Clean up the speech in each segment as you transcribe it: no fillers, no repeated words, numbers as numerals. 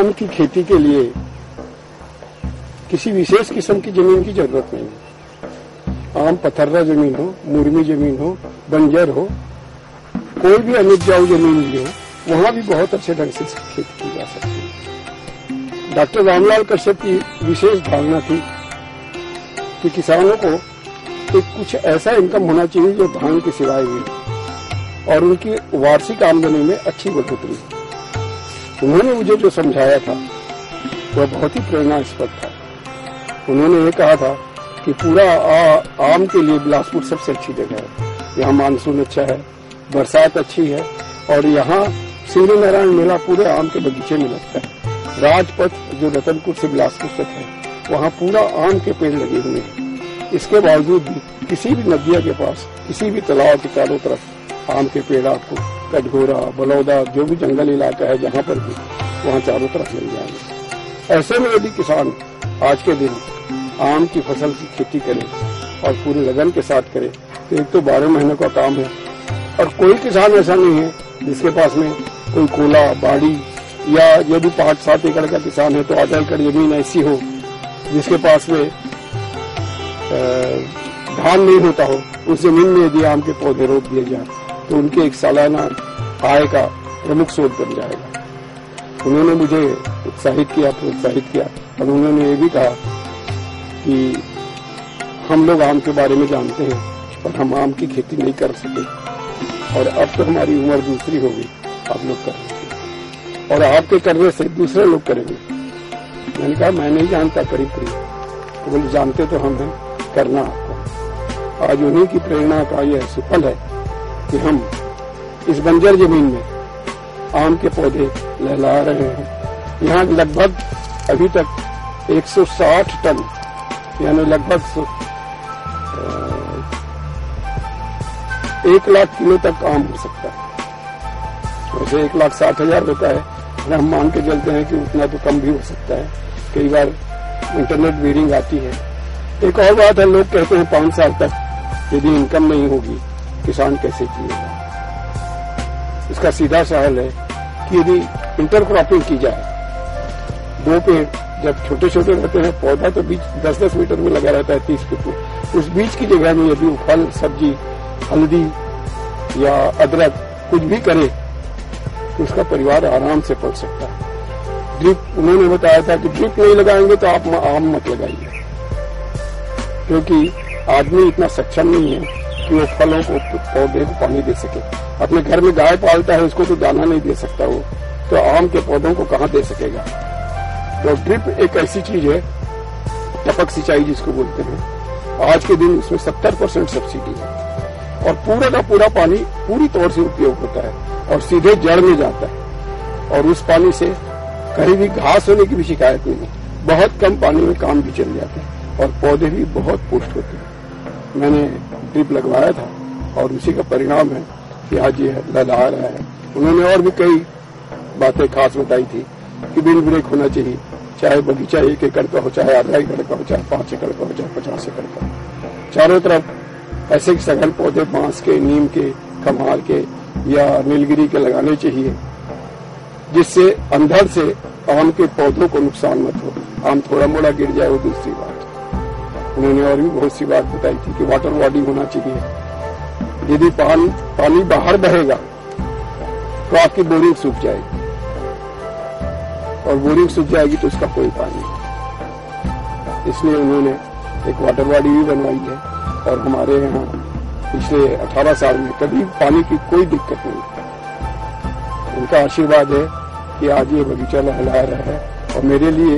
आम की खेती के लिए किसी विशेष किस्म की जमीन की जरूरत नहीं है। आम पथर्रा जमीन हो, मुर्मी जमीन हो, बंजर हो, कोई भी अनुपजाऊ जमीन भी हो, वहां भी बहुत अच्छे ढंग से खेती की जा सकती है। डॉक्टर रामलाल कश्यप की विशेष धारणा थी कि किसानों को एक कुछ ऐसा इनकम होना चाहिए जो धान के सिवाय भी, और उनकी वार्षिक आमदनी में अच्छी बढ़ोतरी। उन्होंने मुझे जो समझाया था वह बहुत ही प्रेरणास्पद था। उन्होंने ये कहा था कि पूरा आम के लिए बिलासपुर सबसे अच्छी जगह है। यहाँ मानसून अच्छा है, बरसात अच्छी है, और यहाँ सूर्य नारायण मेला पूरे आम के बगीचे में लगता है। राजपथ जो रतनपुर से बिलासपुर तक है, वहाँ पूरा आम के पेड़ लगे हुए हैं। इसके बावजूद भी किसी भी नदिया के पास, किसी भी तालाब के चारों तरफ आम के पेड़ आपको कटघोरा, बलौदा, जो भी जंगल इलाका है जहाँ पर भी, वहाँ चारों तरफ मिल जाएंगे। ऐसे में यदि किसान आज के दिन आम की फसल की खेती करे और पूरे लगन के साथ करे तो एक तो 12 महीने का काम है, और कोई किसान ऐसा नहीं है जिसके पास में कोई कोला, बाड़ी, या यदि 5-7 एकड़ का किसान है तो आधा एकड़ जमीन ऐसी हो जिसके पास में धान नहीं होता हो। उस जमीन में यदि आम के पौधे रोप दिए जाए तो उनके एक सालाना आय का प्रमुख स्रोत बन जाएगा। उन्होंने मुझे उत्साहित किया, प्रोत्साहित किया, और उन्होंने ये भी कहा कि हम लोग आम के बारे में जानते हैं पर हम आम की खेती नहीं कर सके, और अब तो हमारी उम्र दूसरी होगी, आप लोग कर सकते, और आपके करने से दूसरे लोग करेंगे। मैंने कहा मैं नहीं जानता करीब करीब, तो बोले जानते तो हम हैं, करना आपको। आज उन्हीं की प्रेरणा का यह सुफल है कि हम इस बंजर जमीन में आम के पौधे लहला रहे हैं। यहाँ लगभग अभी तक 160 टन, यानी लगभग 1 लाख किलो तक आम हो सकता है। वैसे 1,60,000 होता है, हम मान के चलते हैं कि उतना तो कम भी हो सकता है। कई बार इंटरनेट वेरिंग आती है। एक और बात है, लोग कहते हैं 5 साल तक यदि इनकम नहीं होगी किसान कैसे जिएगा। इसका सीधा सा हल है कि यदि इंटरक्रॉपिंग की जाए, 2 पेड़ जब छोटे छोटे रहते हैं, पौधा तो बीच 10-10 मीटर में लगा रहता है, 30 फीट में, उस बीच की जगह में यदि फल, सब्जी, हल्दी या अदरक कुछ भी करे तो उसका परिवार आराम से पल सकता है। ड्रिप, उन्होंने बताया था कि ड्रिप नहीं लगाएंगे तो आप आम मत लगाइए, क्योंकि आदमी इतना सक्षम नहीं है कि वो फलों को, पौधे को पानी दे सके। अपने घर में गाय पालता है, उसको तो दाना नहीं दे सकता वो, तो आम के पौधों को कहाँ दे सकेगा। तो ड्रिप एक ऐसी चीज है, टपक सिंचाई जिसको बोलते हैं, आज के दिन उसमें 70% सब्सिडी है, और पूरा का पूरा पानी पूरी तौर से उपयोग होता है और सीधे जड़ में जाता है, और उस पानी से कहीं भी घास होने की भी शिकायत नहीं है। बहुत कम पानी में काम भी चल जाता है और पौधे भी बहुत पुष्ट होते हैं। मैंने ड्रिप लगवाया था और उसी का परिणाम है कि आज ये लहला रहा है। उन्होंने और भी कई बातें खास बताई थी कि बिल ब्रेक होना चाहिए, चाहे बगीचा 1 एकड़ का हो, चाहे आधा एकड़ का हो, चाहे 5 एकड़ का हो, चाहे 50 एकड़ का हो। चारों तरफ ऐसे सघन पौधे बांस के, नीम के, खम्हार के या नीलगिरी के लगाने चाहिए, जिससे अंधड़ से आम के पौधों को नुकसान मत हो। आम थोड़ा मोड़ा गिर जाए वो दूसरी बात। उन्होंने और भी बहुत सी बात बताई थी कि वाटर बॉडी होना चाहिए। यदि पानी बाहर बहेगा तो आपकी बोरिंग सूख जाएगी, और बोरिंग सूख जाएगी तो उसका कोई पानी नहीं। इसलिए उन्होंने एक वाटर बॉडी भी बनवाई है, और हमारे यहाँ पिछले 18 साल में कभी पानी की कोई दिक्कत नहीं। उनका आशीर्वाद है कि आज ये बगीचा लहला रहा है। और मेरे लिए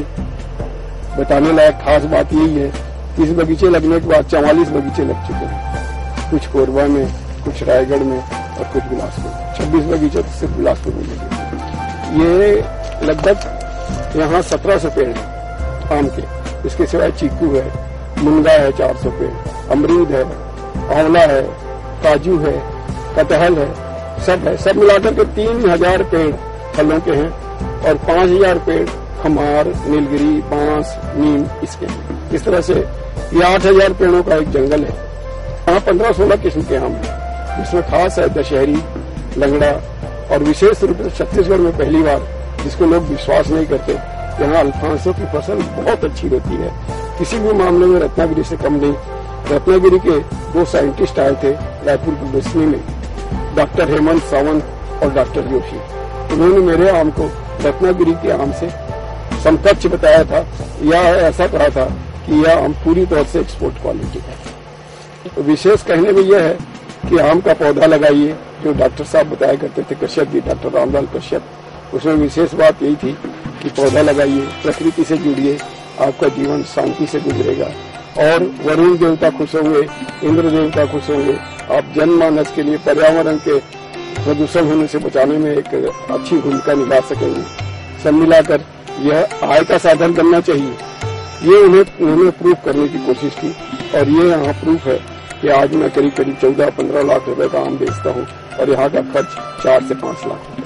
बताने लायक खास बात यही है कि इस बगीचे लगने के बाद 44 बगीचे लग चुके हैं, कुछ कोरबा में, कुछ रायगढ़ में और कुछ बिलासपुर। 26 बगीचे तो सिर्फ बिलासपुर में लगे। ये लगभग यहाँ 1700 पेड़ हैं आम के। इसके सिवाय चीकू है, मुनगा है 400 पेड़, अमरूद है, आंवला है, काजू है, कटहल है, सब है। सब मिलाकर के 3000 पेड़ फलों के हैं, और 5000 पेड़ खमार, नीलगिरी, बांस, नीम इसके हैं। इस तरह से ये 8000 पेड़ों का एक जंगल है। यहाँ 15-16 किस्म के आम हैं, जिसमें खास है दशहरी, लंगड़ा, और विशेष रूप से छत्तीसगढ़ में पहली बार जिसको लोग विश्वास नहीं करते। यहाँ अल्फांसो की फसल बहुत अच्छी होती है, किसी भी मामले में रत्नागिरी से कम नहीं। रत्नागिरी के 2 साइंटिस्ट आए थे रायपुर प्रदर्शनी में, डॉक्टर हेमंत सावंत और डॉक्टर जोशी। उन्होंने मेरे आम को रत्नागिरी के आम से समकक्ष बताया था, या ऐसा कहा था कि यह आम पूरी तौर से एक्सपोर्ट क्वालिटी है। तो विशेष कहने में यह है कि आम का पौधा लगाइए, जो डॉक्टर साहब बताया करते थे, कश्यप जी, डॉक्टर रामलाल कश्यप। उसमें विशेष बात यही थी कि पौधा लगाइए, प्रकृति से जुड़िए, आपका जीवन शांति से गुजरेगा और वरुण देवता खुश होंगे, इंद्र देवता खुश होंगे। आप जनमानस के लिए पर्यावरण के प्रदूषण होने से बचाने में एक अच्छी भूमिका निभा सकेंगे। सब मिलाकर यह आय का साधन बनना चाहिए, ये उन्होंने प्रूफ करने की कोशिश की और ये यहाँ प्रूफ है कि आज मैं करीब 14-15 लाख रुपए का आम बेचता हूँ और यहाँ का खर्च 4 से 5 लाख।